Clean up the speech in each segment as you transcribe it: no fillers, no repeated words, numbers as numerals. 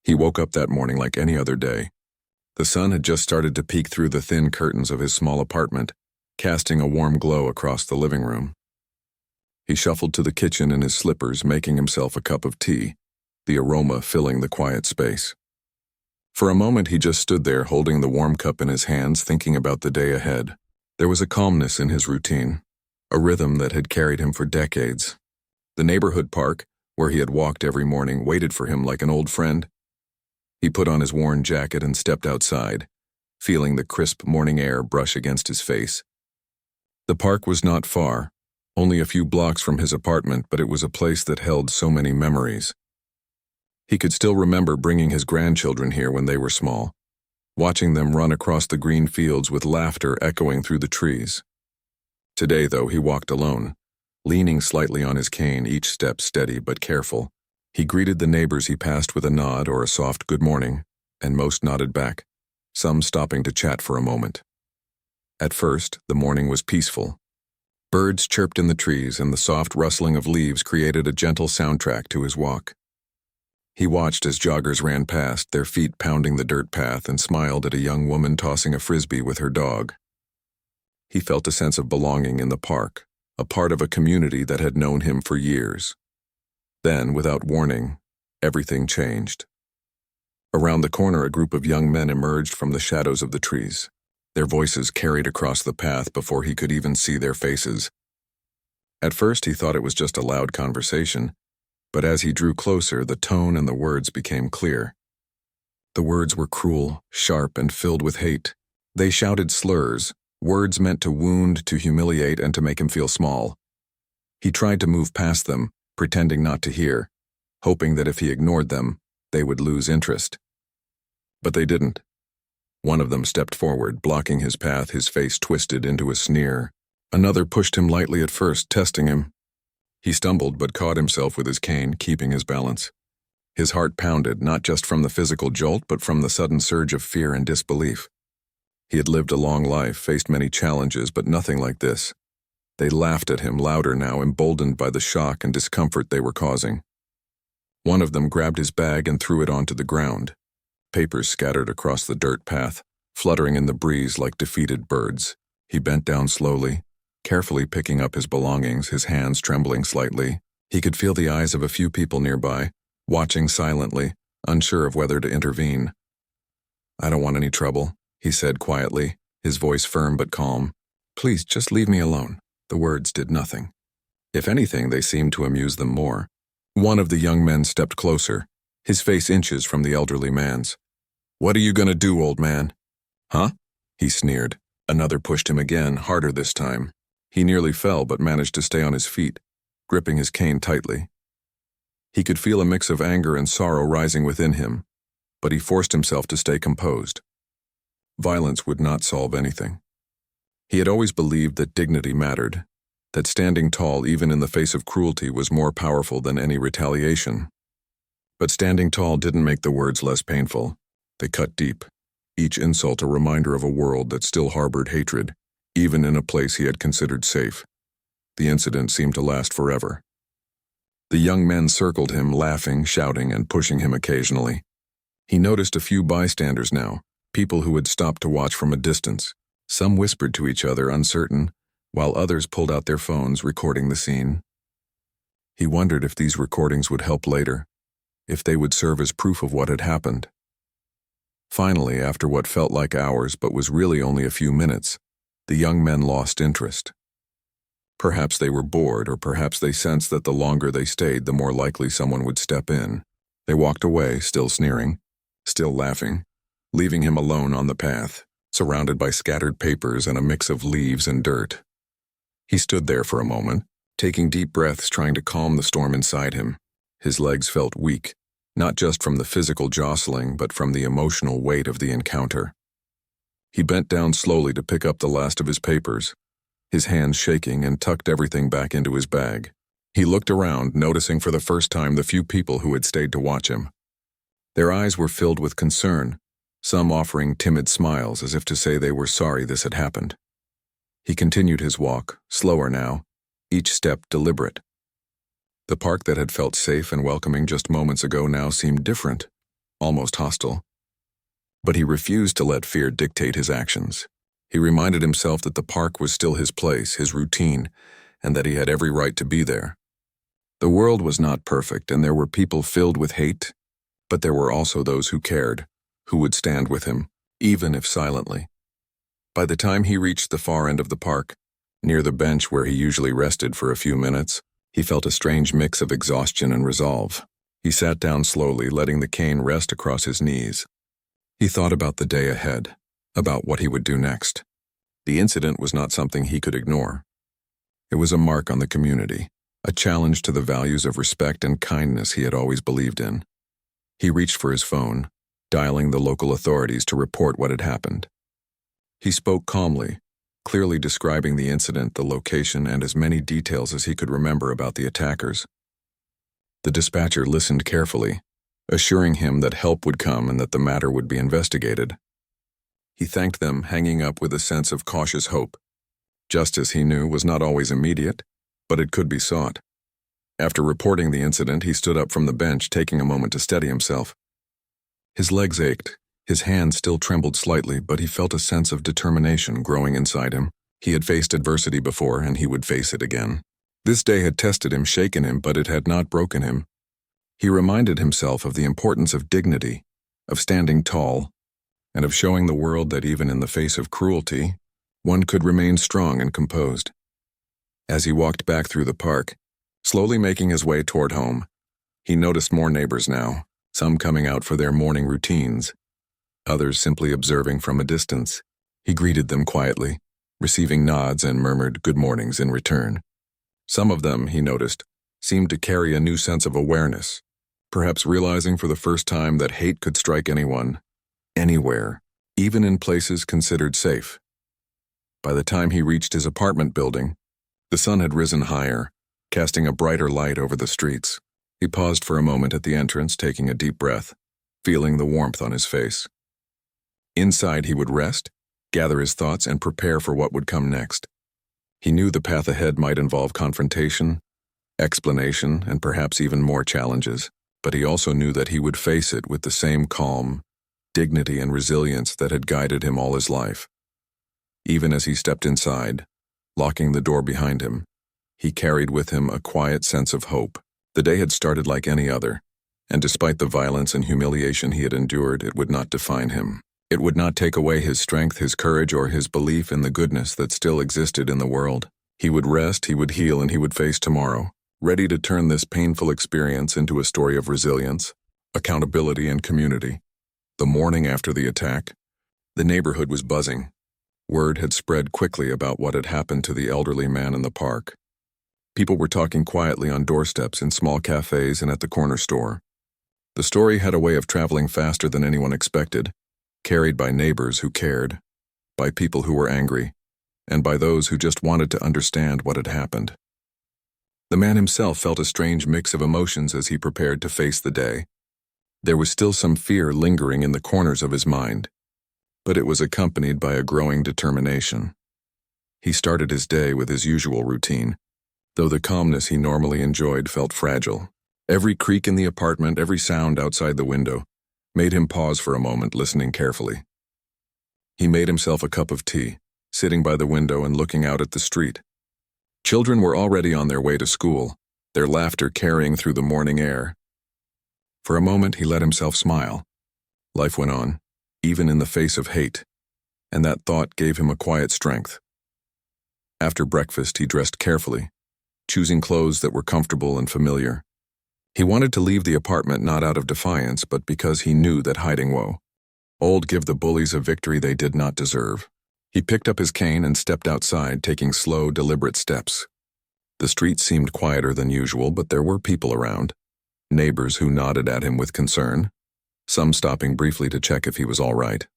He woke up that morning like any other day. The sun had just started to peek through the thin curtains of his small apartment, casting a warm glow across the living room. He shuffled to the kitchen in his slippers, making himself a cup of tea, the aroma filling the quiet space. For a moment he just stood there, holding the warm cup in his hands, thinking about the day ahead. There was a calmness in his routine, a rhythm that had carried him for decades. The neighborhood park, where he had walked every morning, waited for him like an old friend. He put on his worn jacket and stepped outside, feeling the crisp morning air brush against his face. The park was not far, only a few blocks from his apartment, but it was a place that held so many memories. He could still remember bringing his grandchildren here when they were small, watching them run across the green fields with laughter echoing through the trees. Today, though, he walked alone, leaning slightly on his cane, each step steady but careful. He greeted the neighbors he passed with a nod or a soft good morning, and most nodded back, some stopping to chat for a moment. At first, the morning was peaceful. Birds chirped in the trees, and the soft rustling of leaves created a gentle soundtrack to his walk. He watched as joggers ran past, their feet pounding the dirt path, and smiled at a young woman tossing a frisbee with her dog. He felt a sense of belonging in the park, a part of a community that had known him for years. Then, without warning, everything changed. Around the corner, a group of young men emerged from the shadows of the trees. Their voices carried across the path before he could even see their faces. At first, he thought it was just a loud conversation, but as he drew closer, the tone and the words became clear. The words were cruel, sharp, and filled with hate. They shouted slurs, words meant to wound, to humiliate, and to make him feel small. He tried to move past them, pretending not to hear, hoping that if he ignored them, they would lose interest. But they didn't. One of them stepped forward, blocking his path, his face twisted into a sneer. Another pushed him lightly at first, testing him. He stumbled but caught himself with his cane, keeping his balance. His heart pounded, not just from the physical jolt, but from the sudden surge of fear and disbelief. He had lived a long life, faced many challenges, but nothing like this. They laughed at him, louder now, emboldened by the shock and discomfort they were causing. One of them grabbed his bag and threw it onto the ground. Papers scattered across the dirt path, fluttering in the breeze like defeated birds. He bent down slowly, carefully picking up his belongings, his hands trembling slightly. He could feel the eyes of a few people nearby, watching silently, unsure of whether to intervene. "I don't want any trouble," he said quietly, his voice firm but calm. "Please, just leave me alone." The words did nothing. If anything, they seemed to amuse them more. One of the young men stepped closer, his face inches from the elderly man's. "What are you gonna do, old man?" "Huh?" he sneered. Another pushed him again, harder this time. He nearly fell but managed to stay on his feet, gripping his cane tightly. He could feel a mix of anger and sorrow rising within him, but he forced himself to stay composed. Violence would not solve anything. He had always believed that dignity mattered, that standing tall even in the face of cruelty was more powerful than any retaliation. But standing tall didn't make the words less painful. They cut deep, each insult a reminder of a world that still harbored hatred, even in a place he had considered safe. The incident seemed to last forever. The young men circled him, laughing, shouting, and pushing him occasionally. He noticed a few bystanders now, people who had stopped to watch from a distance. Some whispered to each other, uncertain, while others pulled out their phones, recording the scene. He wondered if these recordings would help later, if they would serve as proof of what had happened. Finally, after what felt like hours but was really only a few minutes, the young men lost interest. Perhaps they were bored, or perhaps they sensed that the longer they stayed, the more likely someone would step in. They walked away, still sneering, still laughing, leaving him alone on the path, surrounded by scattered papers and a mix of leaves and dirt. He stood there for a moment, taking deep breaths, trying to calm the storm inside him. His legs felt weak, not just from the physical jostling, but from the emotional weight of the encounter. He bent down slowly to pick up the last of his papers, his hands shaking, and tucked everything back into his bag. He looked around, noticing for the first time the few people who had stayed to watch him. Their eyes were filled with concern, some offering timid smiles as if to say they were sorry this had happened. He continued his walk, slower now, each step deliberate. The park that had felt safe and welcoming just moments ago now seemed different, almost hostile. But he refused to let fear dictate his actions. He reminded himself that the park was still his place, his routine, and that he had every right to be there. The world was not perfect, and there were people filled with hate, but there were also those who cared, who would stand with him, even if silently. By the time he reached the far end of the park, near the bench where he usually rested for a few minutes, he felt a strange mix of exhaustion and resolve. He sat down slowly, letting the cane rest across his knees. He thought about the day ahead, about what he would do next. The incident was not something he could ignore. It was a mark on the community, a challenge to the values of respect and kindness he had always believed in. He reached for his phone, dialing the local authorities to report what had happened. He spoke calmly, clearly describing the incident, the location, and as many details as he could remember about the attackers. The dispatcher listened carefully, assuring him that help would come and that the matter would be investigated. He thanked them, hanging up with a sense of cautious hope. Justice, he knew, was not always immediate, but it could be sought. After reporting the incident, he stood up from the bench, taking a moment to steady himself. His legs ached, his hands still trembled slightly, but he felt a sense of determination growing inside him. He had faced adversity before, and he would face it again. This day had tested him, shaken him, but it had not broken him. He reminded himself of the importance of dignity, of standing tall, and of showing the world that even in the face of cruelty, one could remain strong and composed. As he walked back through the park, slowly making his way toward home, he noticed more neighbors now, some coming out for their morning routines, others simply observing from a distance. He greeted them quietly, receiving nods and murmured good mornings in return. Some of them, he noticed, seemed to carry a new sense of awareness, perhaps realizing for the first time that hate could strike anyone, anywhere, even in places considered safe. By the time he reached his apartment building, the sun had risen higher, casting a brighter light over the streets. He paused for a moment at the entrance, taking a deep breath, feeling the warmth on his face. Inside he would rest, gather his thoughts, and prepare for what would come next. He knew the path ahead might involve confrontation, explanation, and perhaps even more challenges, but he also knew that he would face it with the same calm, dignity, and resilience that had guided him all his life. Even as he stepped inside, locking the door behind him, he carried with him a quiet sense of hope. The day had started like any other, and despite the violence and humiliation he had endured, it would not define him. It would not take away his strength, his courage, or his belief in the goodness that still existed in the world. He would rest, he would heal, and he would face tomorrow, ready to turn this painful experience into a story of resilience, accountability, and community. The morning after the attack, the neighborhood was buzzing. Word had spread quickly about what had happened to the elderly man in the park. People were talking quietly on doorsteps, in small cafes, and at the corner store. The story had a way of traveling faster than anyone expected, carried by neighbors who cared, by people who were angry, and by those who just wanted to understand what had happened. The man himself felt a strange mix of emotions as he prepared to face the day. There was still some fear lingering in the corners of his mind, but it was accompanied by a growing determination. He started his day with his usual routine, though the calmness he normally enjoyed felt fragile. Every creak in the apartment, every sound outside the window, made him pause for a moment, listening carefully. He made himself a cup of tea, sitting by the window and looking out at the street. Children were already on their way to school, their laughter carrying through the morning air. For a moment he let himself smile. Life went on, even in the face of hate, and that thought gave him a quiet strength. After breakfast he dressed carefully, choosing clothes that were comfortable and familiar. He wanted to leave the apartment not out of defiance, but because he knew that hiding would give the bullies a victory they did not deserve. He picked up his cane and stepped outside, taking slow, deliberate steps. The street seemed quieter than usual, but there were people around. Neighbors who nodded at him with concern, some stopping briefly to check if he was all right.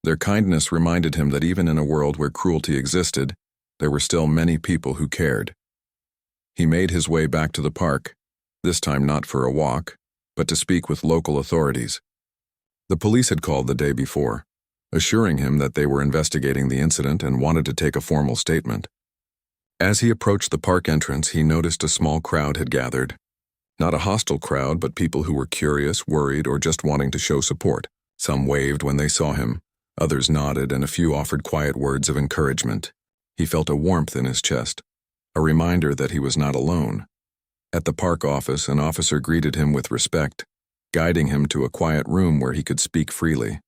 Their kindness reminded him that even in a world where cruelty existed, there were still many people who cared. He made his way back to the park, this time not for a walk, but to speak with local authorities. The police had called the day before, assuring him that they were investigating the incident and wanted to take a formal statement. As he approached the park entrance, he noticed a small crowd had gathered. Not a hostile crowd, but people who were curious, worried, or just wanting to show support. Some waved when they saw him, others nodded, and a few offered quiet words of encouragement. He felt a warmth in his chest, a reminder that he was not alone. At the park office, an officer greeted him with respect, guiding him to a quiet room where he could speak freely.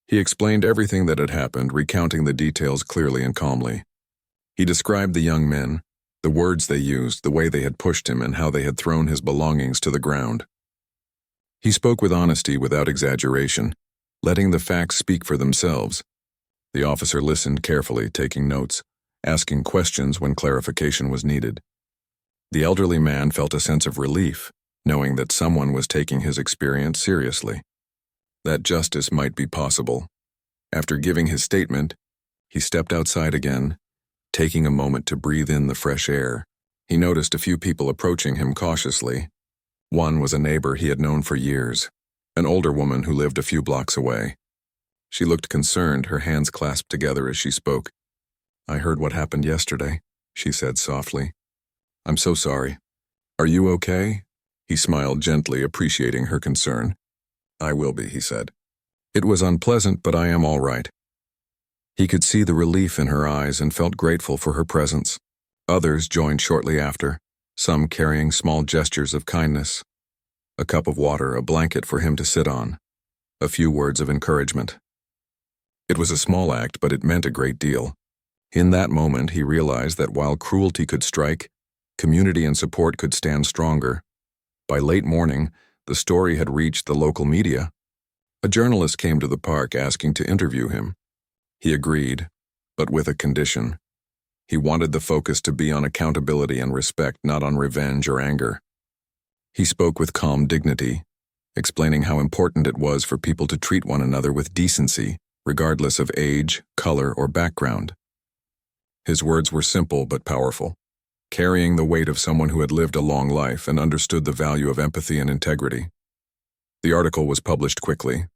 He explained everything that had happened, recounting the details clearly and calmly. He described the young men, the words they used, the way they had pushed him, and how they had thrown his belongings to the ground. He spoke with honesty without exaggeration, letting the facts speak for themselves. The officer listened carefully, taking notes, asking questions when clarification was needed. The elderly man felt a sense of relief, knowing that someone was taking his experience seriously, that justice might be possible. After giving his statement, he stepped outside again, taking a moment to breathe in the fresh air. He noticed a few people approaching him cautiously. One was a neighbor he had known for years, an older woman who lived a few blocks away. She looked concerned, her hands clasped together as she spoke. "I heard what happened yesterday," she said softly. "I'm so sorry. Are you okay?" He smiled gently, appreciating her concern. "I will be," he said. "It was unpleasant, but I am all right." He could see the relief in her eyes and felt grateful for her presence. Others joined shortly after, some carrying small gestures of kindness. A cup of water, a blanket for him to sit on, a few words of encouragement. It was a small act, but it meant a great deal. In that moment, he realized that while cruelty could strike, community and support could stand stronger. By late morning, the story had reached the local media. A journalist came to the park asking to interview him. He agreed, but with a condition. He wanted the focus to be on accountability and respect, not on revenge or anger. He spoke with calm dignity, explaining how important it was for people to treat one another with decency, regardless of age, color, or background. His words were simple but powerful, carrying the weight of someone who had lived a long life and understood the value of empathy and integrity. The article was published quickly,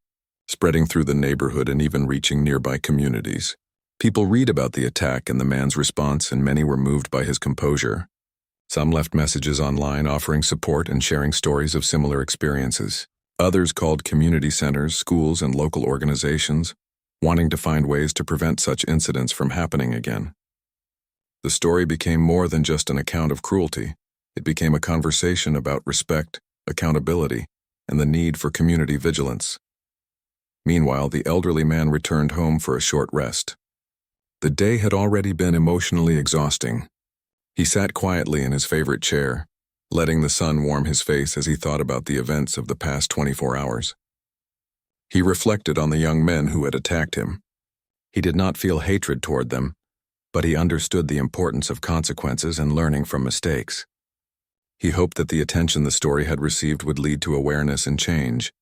spreading through the neighborhood and even reaching nearby communities. People read about the attack and the man's response, and many were moved by his composure. Some left messages online offering support and sharing stories of similar experiences. Others called community centers, schools, and local organizations, wanting to find ways to prevent such incidents from happening again. The story became more than just an account of cruelty. It became a conversation about respect, accountability, and the need for community vigilance. Meanwhile, the elderly man returned home for a short rest. The day had already been emotionally exhausting. He sat quietly in his favorite chair, letting the sun warm his face as he thought about the events of the past 24 hours. He reflected on the young men who had attacked him. He did not feel hatred toward them, but he understood the importance of consequences and learning from mistakes. He hoped that the attention the story had received would lead to awareness and change,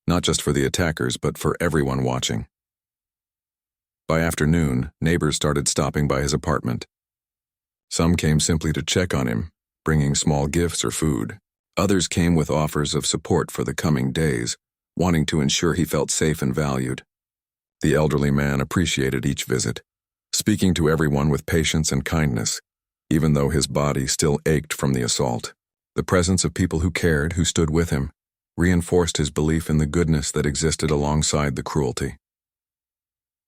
not just for the attackers, but for everyone watching. By afternoon, neighbors started stopping by his apartment. Some came simply to check on him, bringing small gifts or food. Others came with offers of support for the coming days, wanting to ensure he felt safe and valued. The elderly man appreciated each visit, speaking to everyone with patience and kindness, even though his body still ached from the assault. The presence of people who cared, who stood with him, reinforced his belief in the goodness that existed alongside the cruelty.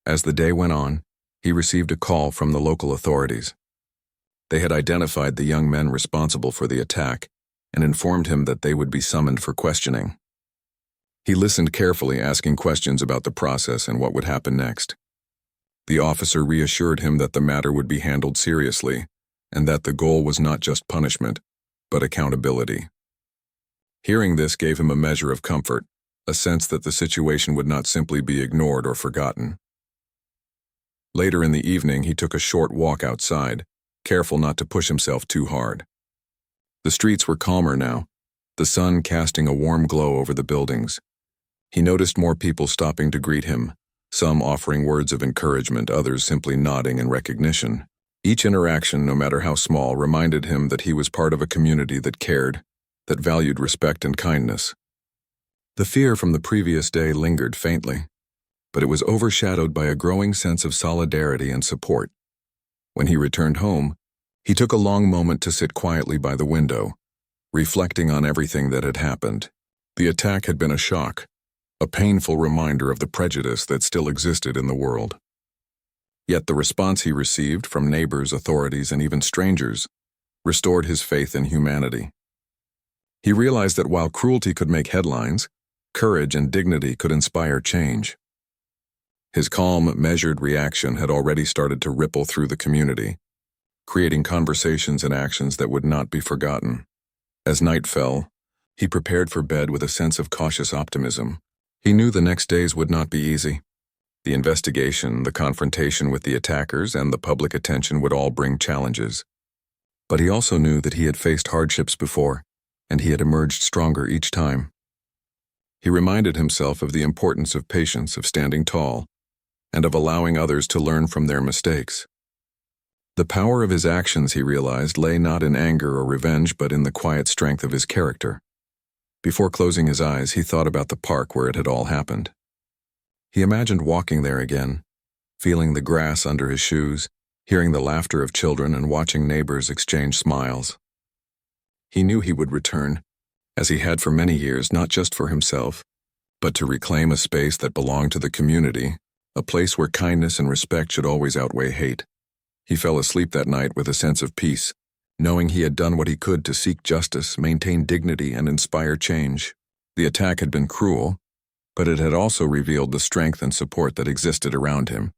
As the day went on, he received a call from the local authorities. They had identified the young men responsible for the attack and informed him that they would be summoned for questioning. He listened carefully, asking questions about the process and what would happen next. The officer reassured him that the matter would be handled seriously and that the goal was not just punishment, but accountability. Hearing this gave him a measure of comfort, a sense that the situation would not simply be ignored or forgotten. Later in the evening, he took a short walk outside, careful not to push himself too hard. The streets were calmer now, the sun casting a warm glow over the buildings. He noticed more people stopping to greet him, some offering words of encouragement, others simply nodding in recognition. Each interaction, no matter how small, reminded him that he was part of a community that cared, that valued respect and kindness. The fear from the previous day lingered faintly, but it was overshadowed by a growing sense of solidarity and support. When he returned home, he took a long moment to sit quietly by the window, reflecting on everything that had happened. The attack had been a shock, a painful reminder of the prejudice that still existed in the world. Yet the response he received from neighbors, authorities, and even strangers restored his faith in humanity. He realized that while cruelty could make headlines, courage and dignity could inspire change. His calm, measured reaction had already started to ripple through the community, creating conversations and actions that would not be forgotten. As night fell, he prepared for bed with a sense of cautious optimism. He knew the next days would not be easy. The investigation, the confrontation with the attackers, and the public attention would all bring challenges. But he also knew that he had faced hardships before, and he had emerged stronger each time. He reminded himself of the importance of patience, of standing tall, and of allowing others to learn from their mistakes. The power of his actions, he realized, lay not in anger or revenge, but in the quiet strength of his character. Before closing his eyes, he thought about the park where it had all happened. He imagined walking there again, feeling the grass under his shoes, hearing the laughter of children, and watching neighbors exchange smiles. He knew he would return, as he had for many years, not just for himself, but to reclaim a space that belonged to the community, a place where kindness and respect should always outweigh hate. He fell asleep that night with a sense of peace, knowing he had done what he could to seek justice, maintain dignity, and inspire change. The attack had been cruel, but it had also revealed the strength and support that existed around him.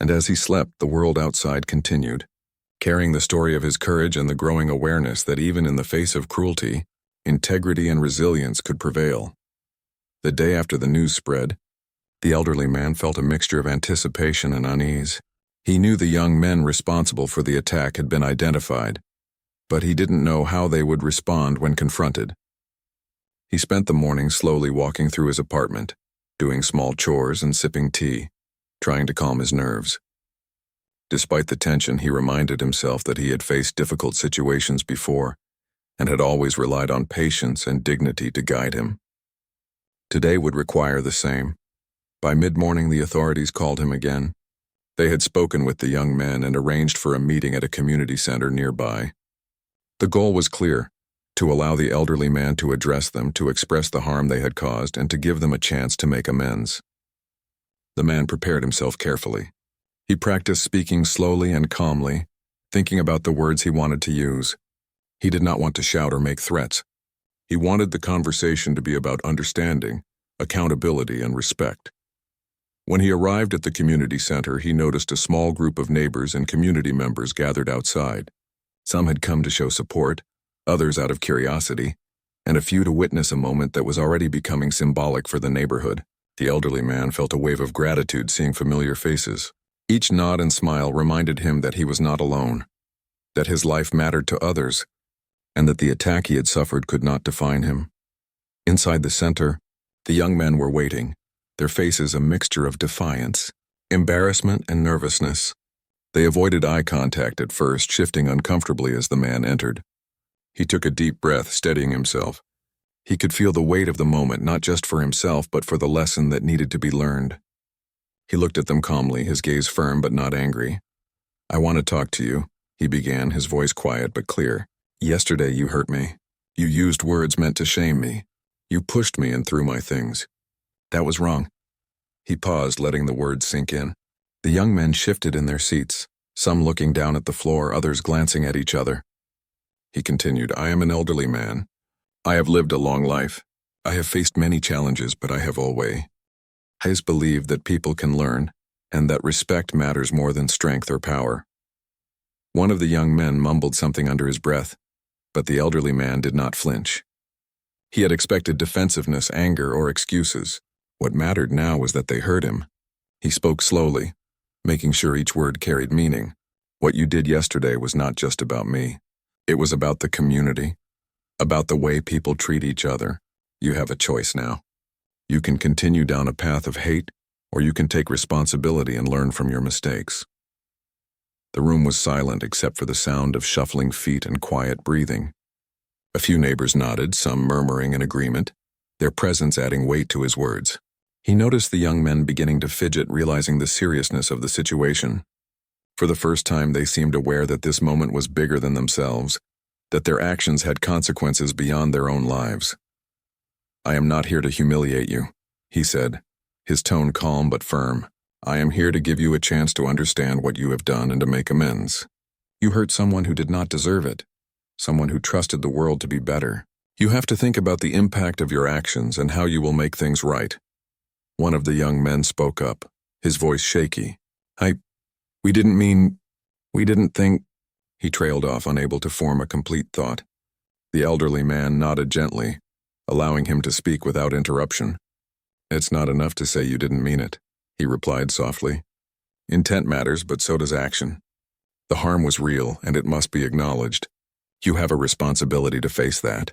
And as he slept, the world outside continued, carrying the story of his courage and the growing awareness that even in the face of cruelty, integrity and resilience could prevail. The day after the news spread, the elderly man felt a mixture of anticipation and unease. He knew the young men responsible for the attack had been identified, but he didn't know how they would respond when confronted. He spent the morning slowly walking through his apartment, doing small chores and sipping tea, trying to calm his nerves. Despite the tension, he reminded himself that he had faced difficult situations before and had always relied on patience and dignity to guide him. Today would require the same. By mid-morning, the authorities called him again. They had spoken with the young men and arranged for a meeting at a community center nearby. The goal was clear: to allow the elderly man to address them, to express the harm they had caused, and to give them a chance to make amends. The man prepared himself carefully. He practiced speaking slowly and calmly, thinking about the words he wanted to use. He did not want to shout or make threats. He wanted the conversation to be about understanding, accountability, and respect. When he arrived at the community center, he noticed a small group of neighbors and community members gathered outside. Some had come to show support, others out of curiosity, and a few to witness a moment that was already becoming symbolic for the neighborhood. The elderly man felt a wave of gratitude seeing familiar faces. Each nod and smile reminded him that he was not alone, that his life mattered to others, and that the attack he had suffered could not define him. Inside the center, the young men were waiting, their faces a mixture of defiance, embarrassment, and nervousness. They avoided eye contact at first, shifting uncomfortably as the man entered. He took a deep breath, steadying himself. He could feel the weight of the moment, not just for himself, but for the lesson that needed to be learned. He looked at them calmly, his gaze firm but not angry. "I want to talk to you," he began, his voice quiet but clear. "Yesterday you hurt me. You used words meant to shame me. You pushed me and threw my things. That was wrong." He paused, letting the words sink in. The young men shifted in their seats, some looking down at the floor, others glancing at each other. He continued, "I am an elderly man. I have lived a long life. I have faced many challenges, but I have always believed that people can learn, and that respect matters more than strength or power." One of the young men mumbled something under his breath, but the elderly man did not flinch. He had expected defensiveness, anger, or excuses. What mattered now was that they heard him. He spoke slowly, making sure each word carried meaning. "What you did yesterday was not just about me. It was about the community, about the way people treat each other. You have a choice now. You can continue down a path of hate, or you can take responsibility and learn from your mistakes." The room was silent except for the sound of shuffling feet and quiet breathing. A few neighbors nodded, some murmuring in agreement, their presence adding weight to his words. He noticed the young men beginning to fidget, realizing the seriousness of the situation. For the first time, they seemed aware that this moment was bigger than themselves, that their actions had consequences beyond their own lives. "I am not here to humiliate you," he said, his tone calm but firm. "I am here to give you a chance to understand what you have done and to make amends. You hurt someone who did not deserve it, someone who trusted the world to be better. You have to think about the impact of your actions and how you will make things right." One of the young men spoke up, his voice shaky. We didn't think," he trailed off, unable to form a complete thought. The elderly man nodded gently, allowing him to speak without interruption. "It's not enough to say you didn't mean it," he replied softly. "Intent matters, but so does action. The harm was real, and it must be acknowledged. You have a responsibility to face that."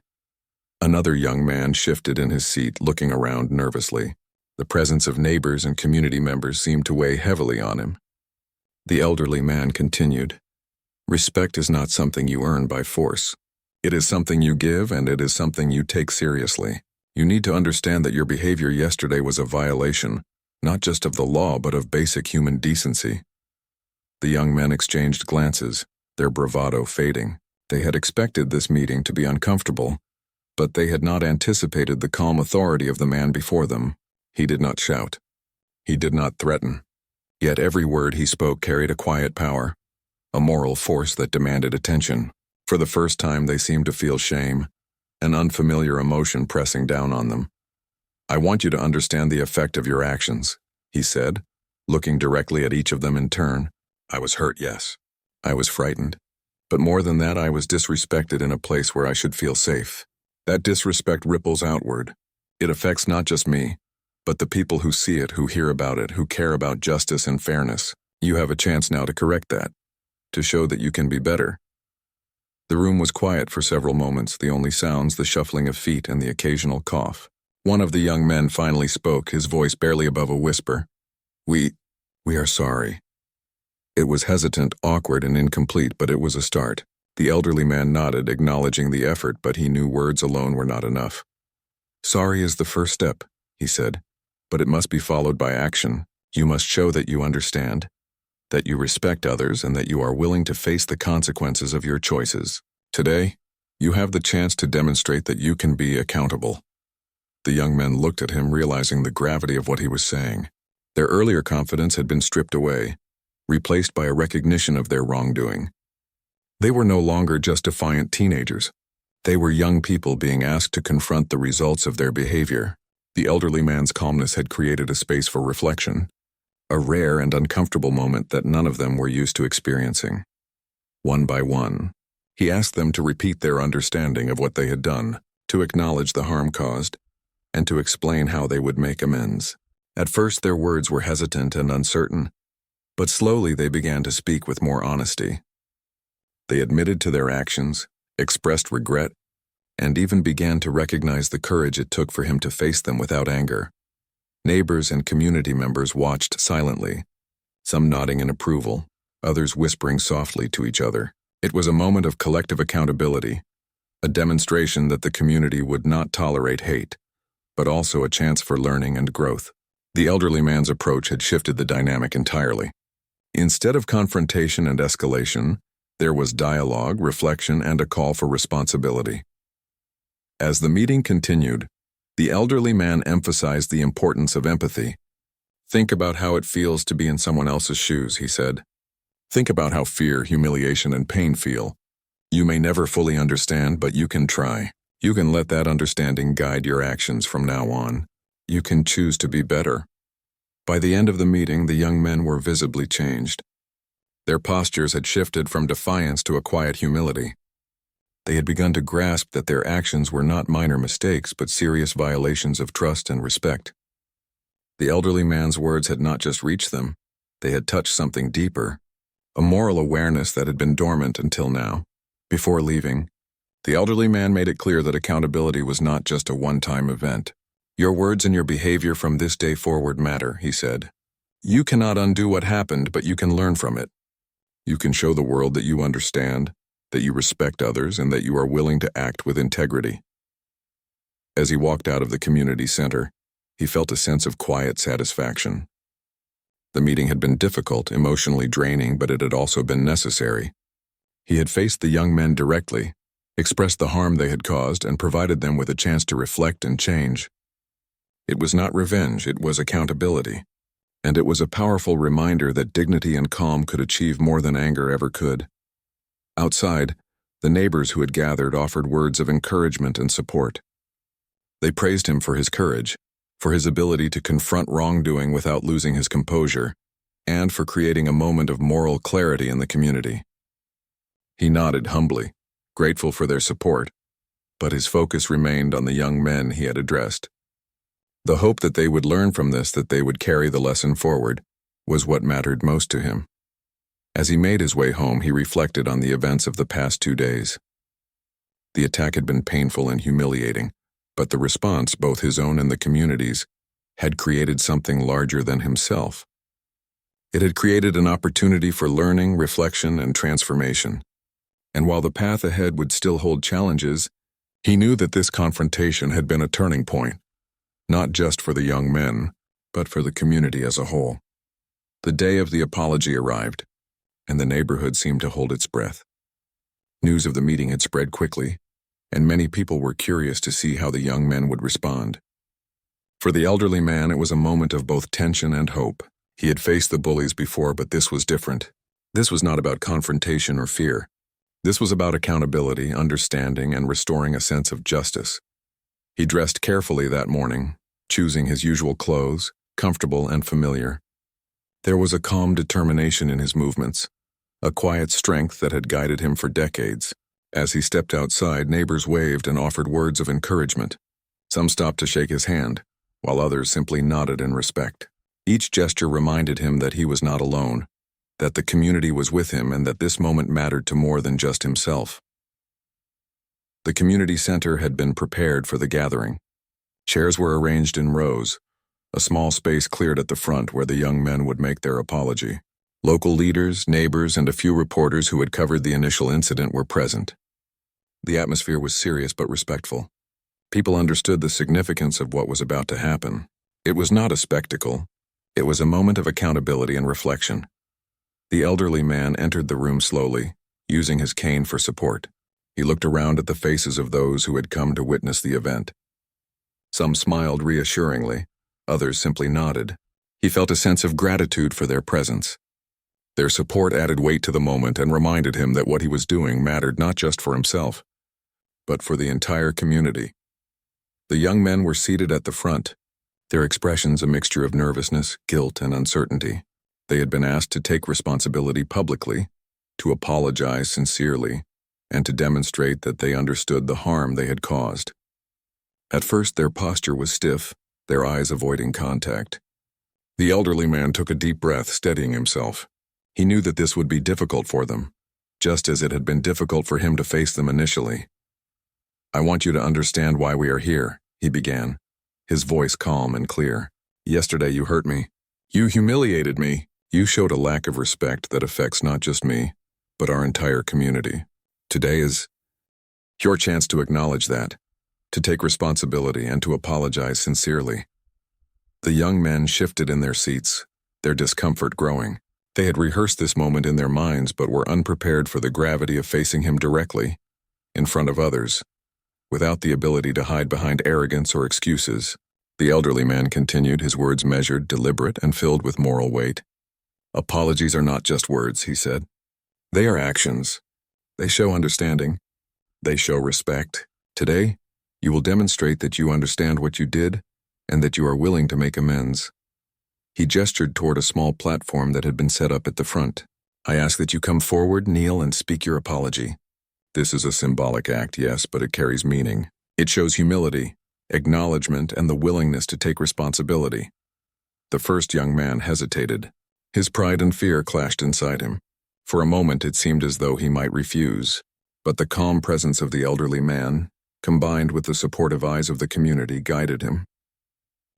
Another young man shifted in his seat, looking around nervously. The presence of neighbors and community members seemed to weigh heavily on him. The elderly man continued, "Respect is not something you earn by force. It is something you give, and it is something you take seriously. You need to understand that your behavior yesterday was a violation, not just of the law, but of basic human decency." The young men exchanged glances, their bravado fading. They had expected this meeting to be uncomfortable, but they had not anticipated the calm authority of the man before them. He did not shout. He did not threaten. Yet every word he spoke carried a quiet power, a moral force that demanded attention. For the first time they seemed to feel shame, an unfamiliar emotion pressing down on them. "I want you to understand the effect of your actions," he said, looking directly at each of them in turn. "I was hurt, yes. I was frightened. But more than that, I was disrespected in a place where I should feel safe. That disrespect ripples outward. It affects not just me, but the people who see it, who hear about it, who care about justice and fairness. You have a chance now to correct that, to show that you can be better." The room was quiet for several moments, the only sounds the shuffling of feet and the occasional cough. One of the young men finally spoke, his voice barely above a whisper. We are sorry." It was hesitant, awkward, and incomplete, but it was a start. The elderly man nodded, acknowledging the effort, but he knew words alone were not enough. "Sorry is the first step," he said, "but it must be followed by action. You must show that you understand, that you respect others, and that you are willing to face the consequences of your choices. Today, you have the chance to demonstrate that you can be accountable." The young men looked at him, realizing the gravity of what he was saying. Their earlier confidence had been stripped away, replaced by a recognition of their wrongdoing. They were no longer just defiant teenagers. They were young people being asked to confront the results of their behavior. The elderly man's calmness had created a space for reflection, a rare and uncomfortable moment that none of them were used to experiencing. One by one, he asked them to repeat their understanding of what they had done, to acknowledge the harm caused, and to explain how they would make amends. At first their words were hesitant and uncertain, but slowly they began to speak with more honesty. They admitted to their actions, expressed regret, and even began to recognize the courage it took for him to face them without anger. Neighbors and community members watched silently, some nodding in approval, others whispering softly to each other. It was a moment of collective accountability, a demonstration that the community would not tolerate hate, but also a chance for learning and growth. The elderly man's approach had shifted the dynamic entirely. Instead of confrontation and escalation, there was dialogue, reflection, and a call for responsibility. As the meeting continued, the elderly man emphasized the importance of empathy. "Think about how it feels to be in someone else's shoes," he said. "Think about how fear, humiliation, and pain feel. You may never fully understand, but you can try. You can let that understanding guide your actions from now on. You can choose to be better." By the end of the meeting, the young men were visibly changed. Their postures had shifted from defiance to a quiet humility. They had begun to grasp that their actions were not minor mistakes, but serious violations of trust and respect. The elderly man's words had not just reached them, they had touched something deeper, a moral awareness that had been dormant until now. Before leaving, the elderly man made it clear that accountability was not just a one-time event. "Your words and your behavior from this day forward matter," he said. "You cannot undo what happened, but you can learn from it. You can show the world that you understand, that you respect others, and that you are willing to act with integrity." As he walked out of the community center, he felt a sense of quiet satisfaction. The meeting had been difficult, emotionally draining, but it had also been necessary. He had faced the young men directly, expressed the harm they had caused, and provided them with a chance to reflect and change. It was not revenge, it was accountability. And it was a powerful reminder that dignity and calm could achieve more than anger ever could. Outside, the neighbors who had gathered offered words of encouragement and support. They praised him for his courage, for his ability to confront wrongdoing without losing his composure, and for creating a moment of moral clarity in the community. He nodded humbly, grateful for their support, but his focus remained on the young men he had addressed. The hope that they would learn from this, that they would carry the lesson forward, was what mattered most to him. As he made his way home, he reflected on the events of the past 2 days. The attack had been painful and humiliating, but the response, both his own and the community's, had created something larger than himself. It had created an opportunity for learning, reflection, and transformation. And while the path ahead would still hold challenges, he knew that this confrontation had been a turning point, not just for the young men, but for the community as a whole. The day of the apology arrived, and the neighborhood seemed to hold its breath. News of the meeting had spread quickly, and many people were curious to see how the young men would respond. For the elderly man, it was a moment of both tension and hope. He had faced the bullies before, but this was different. This was not about confrontation or fear. This was about accountability, understanding, and restoring a sense of justice. He dressed carefully that morning, choosing his usual clothes, comfortable and familiar. There was a calm determination in his movements, a quiet strength that had guided him for decades. As he stepped outside, neighbors waved and offered words of encouragement. Some stopped to shake his hand, while others simply nodded in respect. Each gesture reminded him that he was not alone, that the community was with him, and that this moment mattered to more than just himself. The community center had been prepared for the gathering. Chairs were arranged in rows, a small space cleared at the front where the young men would make their apology. Local leaders, neighbors, and a few reporters who had covered the initial incident were present. The atmosphere was serious but respectful. People understood the significance of what was about to happen. It was not a spectacle. It was a moment of accountability and reflection. The elderly man entered the room slowly, using his cane for support. He looked around at the faces of those who had come to witness the event. Some smiled reassuringly, others simply nodded. He felt a sense of gratitude for their presence. Their support added weight to the moment and reminded him that what he was doing mattered not just for himself, but for the entire community. The young men were seated at the front, their expressions a mixture of nervousness, guilt, and uncertainty. They had been asked to take responsibility publicly, to apologize sincerely, and to demonstrate that they understood the harm they had caused. At first, their posture was stiff, their eyes avoiding contact. The elderly man took a deep breath, steadying himself. He knew that this would be difficult for them, just as it had been difficult for him to face them initially. "I want you to understand why we are here," he began, his voice calm and clear. "Yesterday you hurt me. You humiliated me. You showed a lack of respect that affects not just me, but our entire community. Today is your chance to acknowledge that, to take responsibility, and to apologize sincerely." The young men shifted in their seats, their discomfort growing. They had rehearsed this moment in their minds but were unprepared for the gravity of facing him directly, in front of others, without the ability to hide behind arrogance or excuses. The elderly man continued, his words measured, deliberate, and filled with moral weight. "Apologies are not just words," he said. "They are actions. They show understanding. They show respect. Today, you will demonstrate that you understand what you did and that you are willing to make amends." He gestured toward a small platform that had been set up at the front. "I ask that you come forward, kneel, and speak your apology. This is a symbolic act, yes, but it carries meaning. It shows humility, acknowledgement, and the willingness to take responsibility." The first young man hesitated. His pride and fear clashed inside him. For a moment it seemed as though he might refuse, but the calm presence of the elderly man, combined with the supportive eyes of the community, guided him.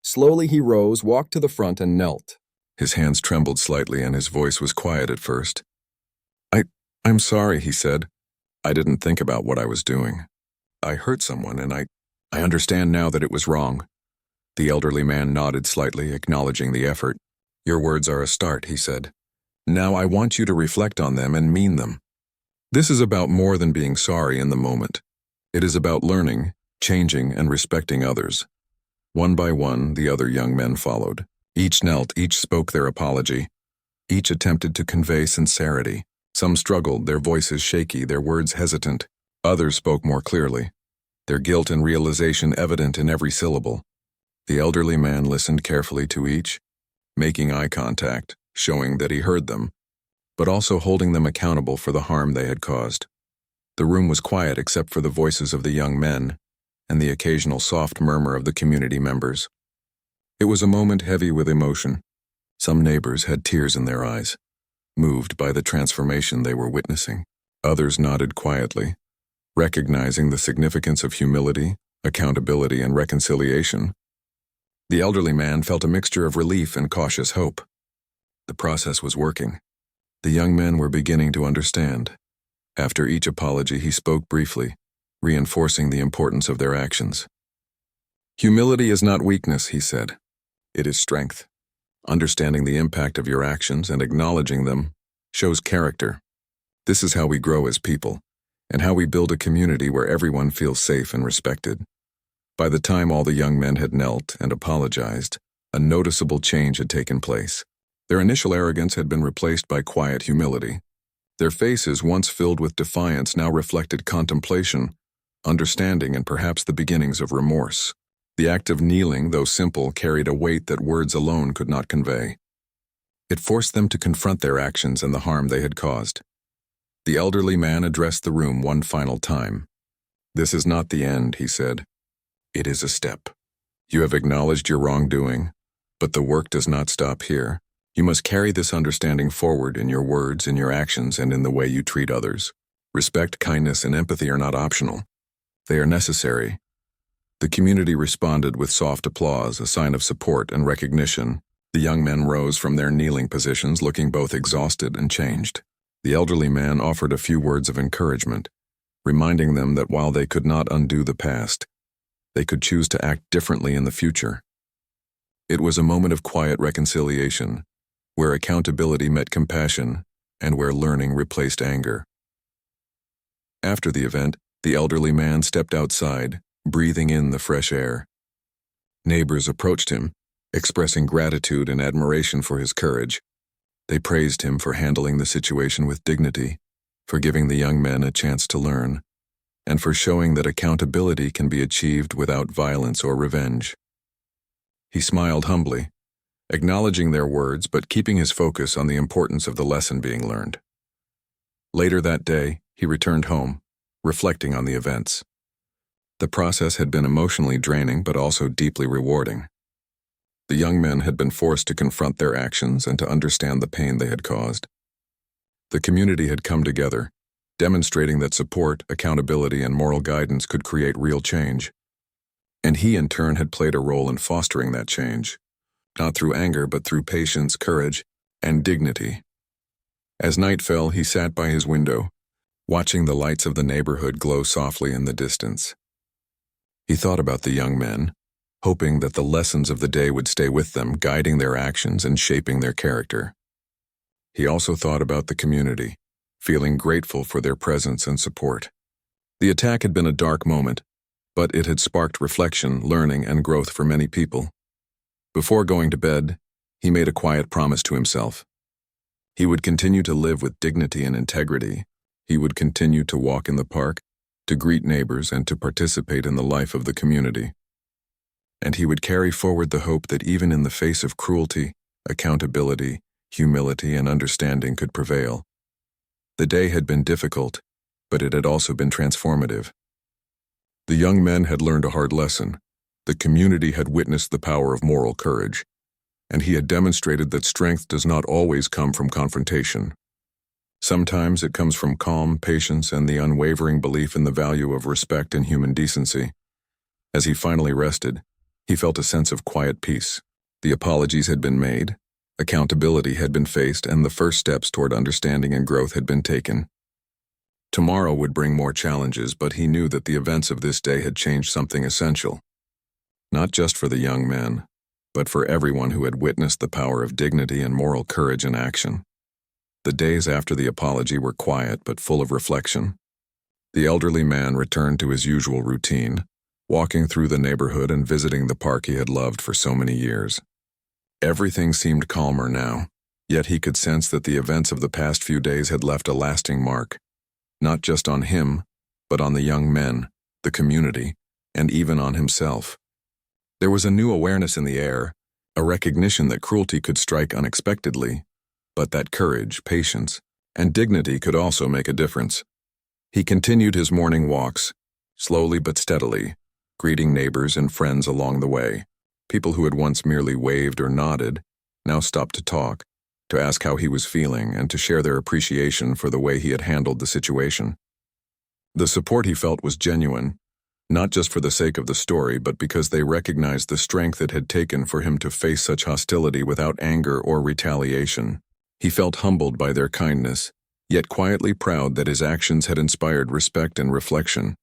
Slowly he rose, walked to the front, and knelt. His hands trembled slightly and his voice was quiet at first. I'm sorry," he said. "I didn't think about what I was doing. I hurt someone, and I understand now that it was wrong." The elderly man nodded slightly, acknowledging the effort. "Your words are a start," he said. "Now I want you to reflect on them and mean them. This is about more than being sorry in the moment. It is about learning, changing, and respecting others. One by one, the other young men followed. Each knelt, each spoke their apology. Each attempted to convey sincerity. Some struggled, their voices shaky, their words hesitant. Others spoke more clearly, their guilt and realization evident in every syllable. The elderly man listened carefully to each, making eye contact, showing that he heard them, but also holding them accountable for the harm they had caused. The room was quiet except for the voices of the young men and the occasional soft murmur of the community members. It was a moment heavy with emotion. Some neighbors had tears in their eyes, moved by the transformation they were witnessing. Others nodded quietly, recognizing the significance of humility, accountability, and reconciliation. The elderly man felt a mixture of relief and cautious hope. The process was working. The young men were beginning to understand. After each apology, he spoke briefly, reinforcing the importance of their actions. "Humility is not weakness," he said. "It is strength. Understanding the impact of your actions and acknowledging them shows character. This is how we grow as people, and how we build a community where everyone feels safe and respected." By the time all the young men had knelt and apologized, a noticeable change had taken place. Their initial arrogance had been replaced by quiet humility. Their faces, once filled with defiance, now reflected contemplation, understanding, and perhaps the beginnings of remorse. The act of kneeling, though simple, carried a weight that words alone could not convey. It forced them to confront their actions and the harm they had caused. The elderly man addressed the room one final time. "This is not the end," he said. "It is a step. You have acknowledged your wrongdoing, but the work does not stop here. You must carry this understanding forward in your words, in your actions, and in the way you treat others. Respect, kindness, and empathy are not optional. They are necessary." The community responded with soft applause, a sign of support and recognition. The young men rose from their kneeling positions, looking both exhausted and changed. The elderly man offered a few words of encouragement, reminding them that while they could not undo the past, they could choose to act differently in the future. It was a moment of quiet reconciliation, where accountability met compassion and where learning replaced anger. After the event, the elderly man stepped outside, breathing in the fresh air. Neighbors approached him, expressing gratitude and admiration for his courage. They praised him for handling the situation with dignity, for giving the young men a chance to learn, and for showing that accountability can be achieved without violence or revenge. He smiled humbly, acknowledging their words but keeping his focus on the importance of the lesson being learned. Later that day, he returned home, reflecting on the events. The process had been emotionally draining but also deeply rewarding. The young men had been forced to confront their actions and to understand the pain they had caused. The community had come together, demonstrating that support, accountability, and moral guidance could create real change. And he, in turn, had played a role in fostering that change, not through anger but through patience, courage, and dignity. As night fell, he sat by his window, watching the lights of the neighborhood glow softly in the distance. He thought about the young men, hoping that the lessons of the day would stay with them, guiding their actions and shaping their character. He also thought about the community, feeling grateful for their presence and support. The attack had been a dark moment, but it had sparked reflection, learning, and growth for many people. Before going to bed, he made a quiet promise to himself. He would continue to live with dignity and integrity. He would continue to walk in the park, to greet neighbors, and to participate in the life of the community. And he would carry forward the hope that even in the face of cruelty, accountability, humility, and understanding could prevail. The day had been difficult, but it had also been transformative. The young men had learned a hard lesson. The community had witnessed the power of moral courage, and he had demonstrated that strength does not always come from confrontation. Sometimes it comes from calm, patience, and the unwavering belief in the value of respect and human decency. As he finally rested, he felt a sense of quiet peace. The apologies had been made, accountability had been faced, and the first steps toward understanding and growth had been taken. Tomorrow would bring more challenges, but he knew that the events of this day had changed something essential. Not just for the young men, but for everyone who had witnessed the power of dignity and moral courage in action. The days after the apology were quiet but full of reflection. The elderly man returned to his usual routine, walking through the neighborhood and visiting the park he had loved for so many years. Everything seemed calmer now, yet he could sense that the events of the past few days had left a lasting mark, not just on him, but on the young men, the community, and even on himself. There was a new awareness in the air, a recognition that cruelty could strike unexpectedly, but that courage, patience, and dignity could also make a difference. He continued his morning walks, slowly but steadily, greeting neighbors and friends along the way. People who had once merely waved or nodded now stopped to talk, to ask how he was feeling, and to share their appreciation for the way he had handled the situation. The support he felt was genuine, not just for the sake of the story, but because they recognized the strength it had taken for him to face such hostility without anger or retaliation. He felt humbled by their kindness, yet quietly proud that his actions had inspired respect and reflection.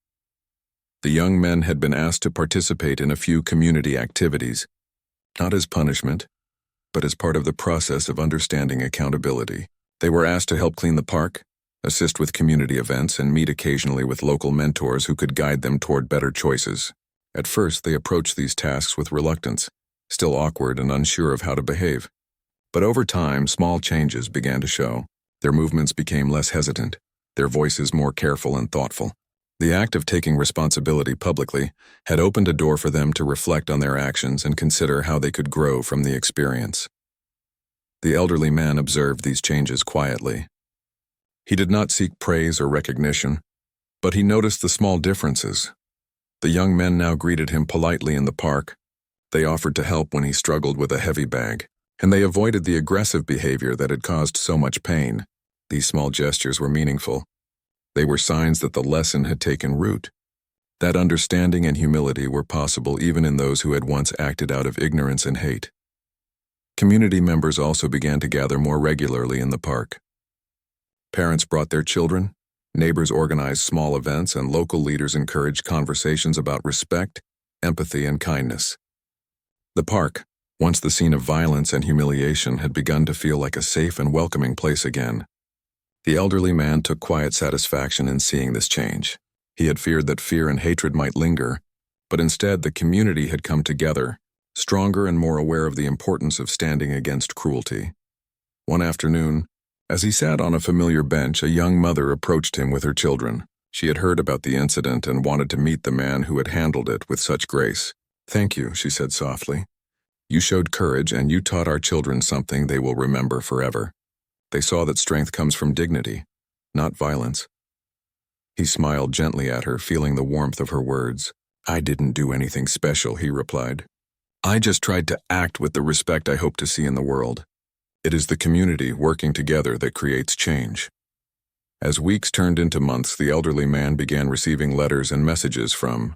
The young men had been asked to participate in a few community activities, not as punishment, but as part of the process of understanding accountability. They were asked to help clean the park, assist with community events, and meet occasionally with local mentors who could guide them toward better choices. At first, they approached these tasks with reluctance, still awkward and unsure of how to behave. But over time, small changes began to show. Their movements became less hesitant, their voices more careful and thoughtful. The act of taking responsibility publicly had opened a door for them to reflect on their actions and consider how they could grow from the experience. The elderly man observed these changes quietly. He did not seek praise or recognition, but he noticed the small differences. The young men now greeted him politely in the park. They offered to help when he struggled with a heavy bag, and they avoided the aggressive behavior that had caused so much pain. These small gestures were meaningful. They were signs that the lesson had taken root, that understanding and humility were possible even in those who had once acted out of ignorance and hate. Community members also began to gather more regularly in the park. Parents brought their children, neighbors organized small events, and local leaders encouraged conversations about respect, empathy, and kindness. The park, once the scene of violence and humiliation, had begun to feel like a safe and welcoming place again. The elderly man took quiet satisfaction in seeing this change. He had feared that fear and hatred might linger, but instead the community had come together, stronger and more aware of the importance of standing against cruelty. One afternoon, as he sat on a familiar bench, a young mother approached him with her children. She had heard about the incident and wanted to meet the man who had handled it with such grace. "Thank you," she said softly. "You showed courage, and you taught our children something they will remember forever." They saw that strength comes from dignity, not violence. He smiled gently at her, feeling the warmth of her words. "I didn't do anything special," he replied. "I just tried to act with the respect I hope to see in the world." It is the community working together that creates change. As weeks turned into months, the elderly man began receiving letters and messages from